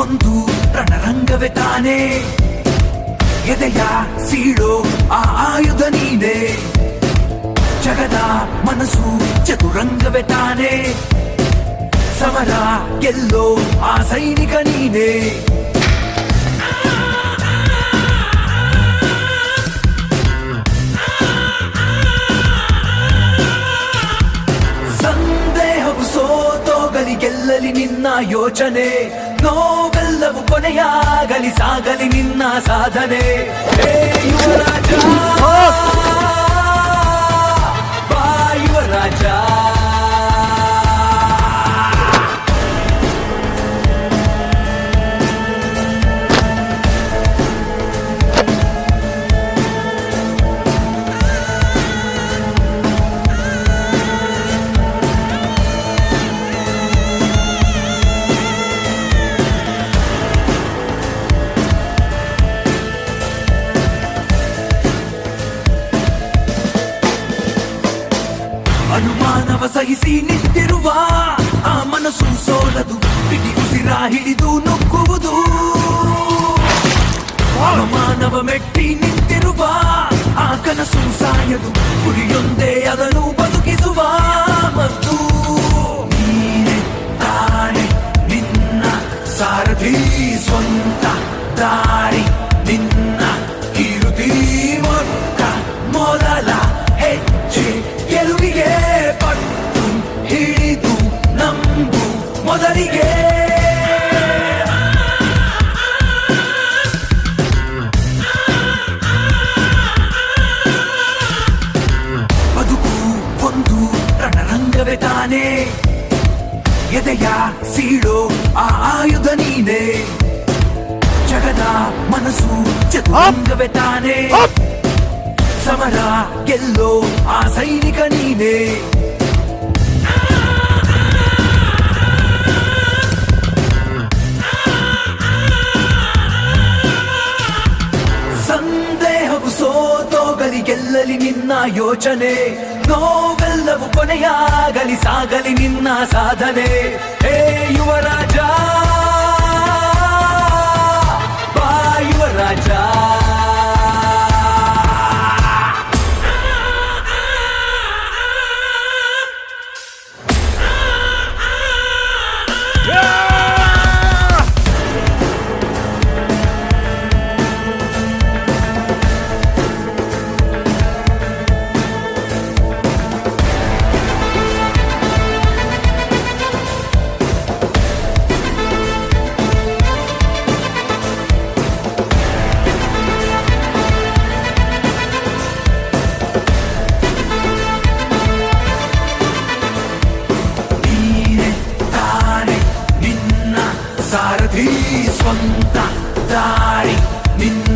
ಒಂದು ರಣರಂಗವೇ ತಾನೇ, ಎದೆಯ ಸೀಳೋ ಆ ಆಯುಧ ನೀನೆ. ಜಗದ ಮನಸ್ಸು ಚತುರಂಗವೇ ತಾನೇ, ಸಮರ ಗೆಲ್ಲೋ ಆ ಸೈನಿಕ ನೀನೆ. ಸಂದೇಹವು ಸೋತೋಗಲಿ ಗೆಲ್ಲಲಿ ನಿನ್ನ ಯೋಚನೆ, ನೋವೆಲ್ಲವೂ ಕೊನೆಯಾಗಲಿ ಸಾಗಲಿ ನಿನ್ನ ಸಾಧನೆ. ಹೇ ಯುವರಾಜ, ಬಾ ಯುವರಾಜ. ಅನುಮಾನವ ಸಹಿಸಿ ನಿಂತಿರುವ ಆ ಮನಸ್ಸು ಸೋಲದು, ಬಿಡಿ ಉಸಿರ ಹಿಡಿದು ನುಗ್ಗುವುದು. ಅವಮಾನವ ಮೆಟ್ಟಿ ನಿಂತಿರುವ ಆ ಕನಸು ಸಾಯದು, ಗುರಿಯೊಂದೇ ಅದನ್ನು ಬದುಕಿಸುವ ಮತ್ತು ನೀನೆ ತಾನೆ ನಿನ್ನ ಸಾರಥಿ, ಸ್ವಂತ ದಾರಿ ನಿನ್ನ ಕೀರುತಿ. ಮೊಟ್ಟ ಮೊದಲ ಹೆಜ್ಜೆ ಗೆಲುವಿಗೆ ಪಟ್ಟು ಹಿಡಿದು ನಂಬು ಮೊದಲಿಗೆ. ಬದುಕು ಒಂದು ರಣರಂಗವೇ ತಾನೇ, ಎದೆಯ ಸೀಳೋ ಆ ಆಯುಧ ನೀನೆ. ಜಗದ ಮನಸ್ಸು ಚತುರಂಗವೇ ತಾನೇ, ಸಮರ ಗೆಲ್ಲೋ ಆ ಸೈನಿಕ ನೀನೆ. ಸಂದೇಹವು ಸೋತೋಗಲಿ ಗೆಲ್ಲಲಿ ನಿನ್ನ ಯೋಚನೆ, ನೋವೆಲ್ಲವೂ ಕೊನೆಯಾಗಲಿ ಸಾಗಲಿ ನಿನ್ನ ಸಾಧನೆ. ಹೇ ಯುವರಾಜ, ಬಾ ಯುವರಾಜ. ಸಾರಥಿ, ಸ್ವಂತ ದಾರಿ ನಿನ್ನ